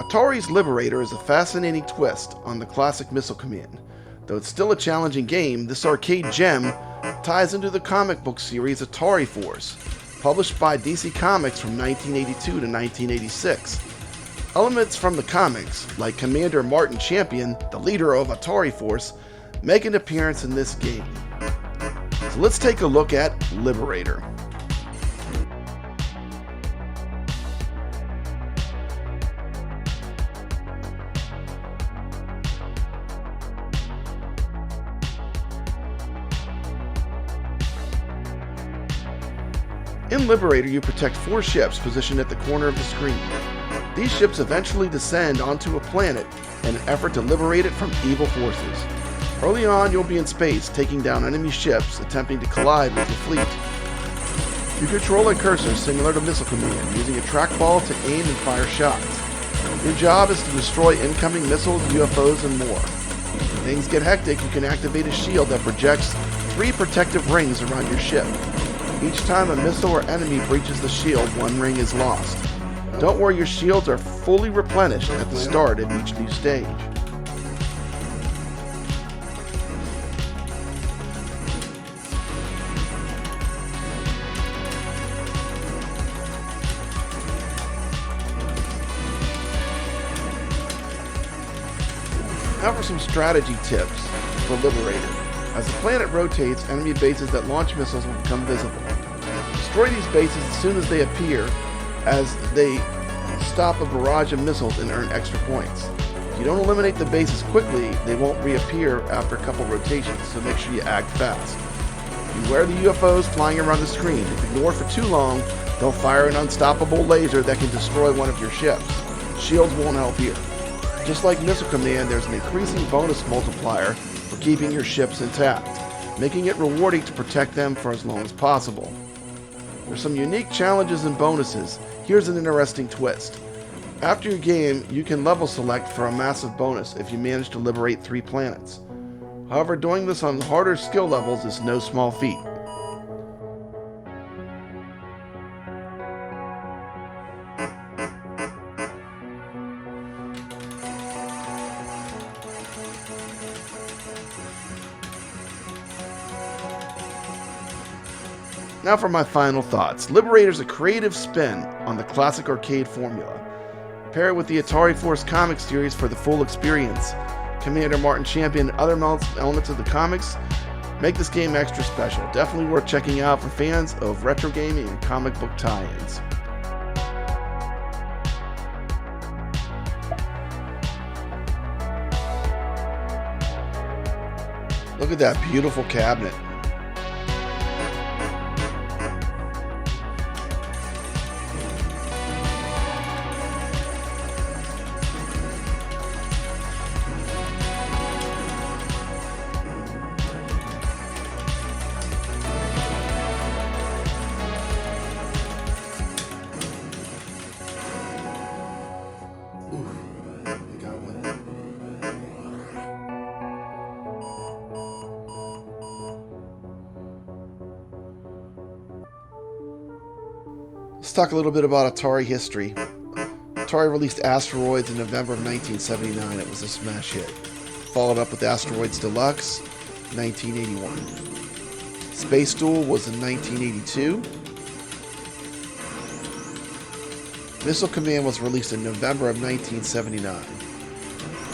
Atari's Liberator is a fascinating twist on the classic Missile Command. Though it's still a challenging game, this arcade gem ties into the comic book series Atari Force, published by DC Comics from 1982 to 1986. Elements from the comics, like Commander Martin Champion, the leader of Atari Force, make an appearance in this game. So let's take a look at Liberator. In Liberator, you protect 4 ships positioned at the corner of the screen. These ships eventually descend onto a planet in an effort to liberate it from evil forces. Early on, you'll be in space, taking down enemy ships, attempting to collide with your fleet. You control a cursor similar to Missile Command, using a trackball to aim and fire shots. Your job is to destroy incoming missiles, UFOs, and more. When things get hectic, you can activate a shield that projects 3 protective rings around your ship. Each time a missile or enemy breaches the shield, 1 ring is lost. Don't worry, your shields are fully replenished at the start of each new stage. Now for some strategy tips for Liberator. As the planet rotates, enemy bases that launch missiles will become visible. Destroy these bases as soon as they appear, as they stop a barrage of missiles and earn extra points. If you don't eliminate the bases quickly, they won't reappear after a couple rotations, so make sure you act fast. Beware the UFOs flying around the screen. If ignored for too long, they'll fire an unstoppable laser that can destroy one of your ships. Shields won't help here. Just like Missile Command, there's an increasing bonus multiplier for keeping your ships intact, making it rewarding to protect them for as long as possible. There's some unique challenges and bonuses. Here's an interesting twist. After your game, you can level select for a massive bonus if you manage to liberate 3 planets. However, doing this on harder skill levels is no small feat. Now for my final thoughts. Liberator's a creative spin on the classic arcade formula. Pair it with the Atari Force comic series for the full experience. Commander Martin Champion and other elements of the comics make this game extra special. Definitely worth checking out for fans of retro gaming and comic book tie-ins. Look at that beautiful cabinet. Let's talk a little bit about Atari history. Atari released Asteroids in November of 1979. It was a smash hit. Followed up with Asteroids Deluxe, 1981. Space Duel was in 1982. Missile Command was released in November of 1979.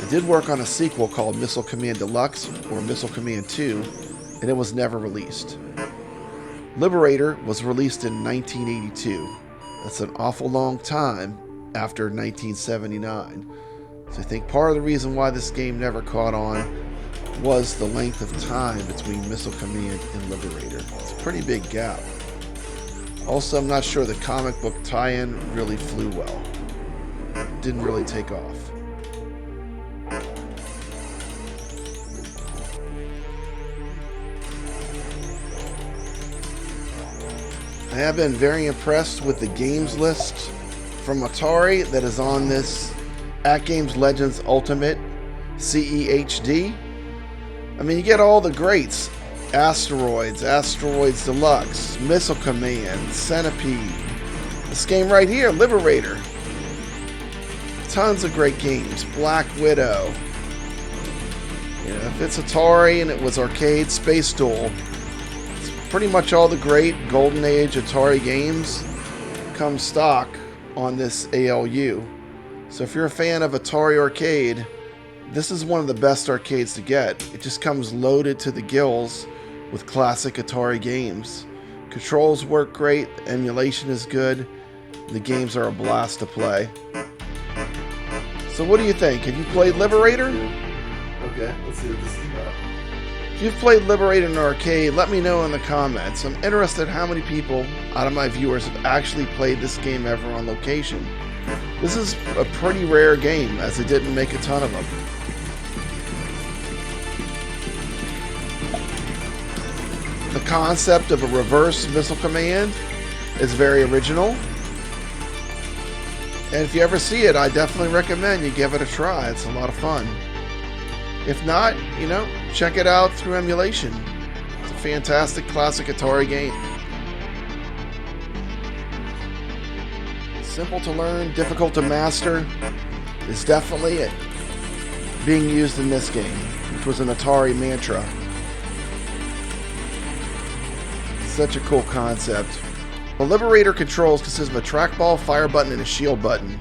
It did work on a sequel called Missile Command Deluxe or Missile Command 2, and it was never released. Liberator was released in 1982. That's an awful long time after 1979. So I think part of the reason why this game never caught on was the length of time between Missile Command and Liberator. It's a pretty big gap. Also, I'm not sure the comic book tie-in really flew well. It didn't really take off. I have been very impressed with the games list from Atari that is on this AtGames Legends Ultimate CE I mean, you get all the greats. Asteroids, Asteroids Deluxe, Missile Command, Centipede. This game right here, Liberator. tons of great games. Black Widow. You know, if it's Atari and it was Arcade, Space Duel. It's pretty much all the great Golden Age Atari games come stock on this ALU. So if you're a fan of Atari Arcade, this is one of the best arcades to get. It just comes loaded to the gills with classic Atari games. Controls work great, the emulation is good, the games are a blast to play. So what do you think? Have you played Liberator? Okay, let's see what this is about. If you've played Liberator in an arcade, let me know in the comments. I'm interested how many people out of my viewers have actually played this game ever on location. This is a pretty rare game, as it didn't make a ton of them. The concept of a reverse missile command is very original. And if you ever see it, I definitely recommend you give it a try. It's a lot of fun. If not, you know, check it out through emulation. It's a fantastic classic Atari game. Simple to learn, difficult to master is definitely it being used in this game, which was an Atari mantra. Such a cool concept. The Liberator controls consist of a trackball, fire button, and a shield button.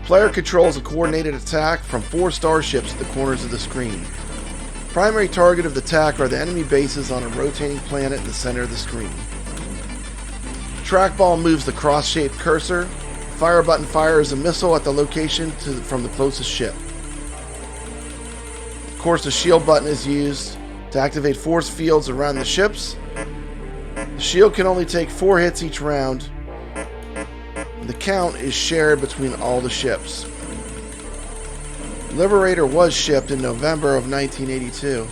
Player controls a coordinated attack from 4 starships at the corners of the screen. Primary target of the attack are the enemy bases on a rotating planet in the center of the screen. Trackball moves the cross-shaped cursor. Fire button fires a missile at the location from the closest ship. Of course, the shield button is used to activate force fields around the ships. The shield can only take 4 hits each round. The count is shared between all the ships. Liberator was shipped in November of 1982.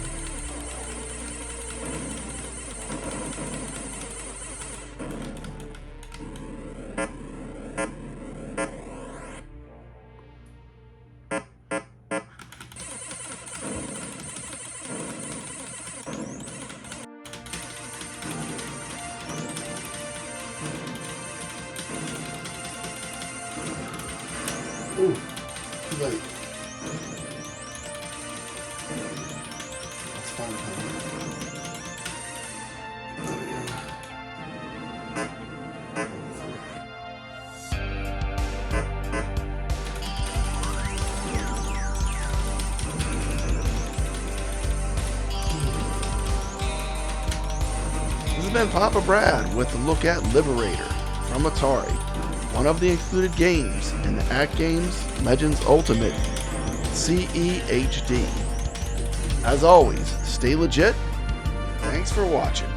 Ooh, too late. That's fine. There we go. This has been Papa Brad with a look at Liberator from Atari, one of the included games in the AtGames Legends Ultimate CE HD. As always, stay legit. Thanks for watching.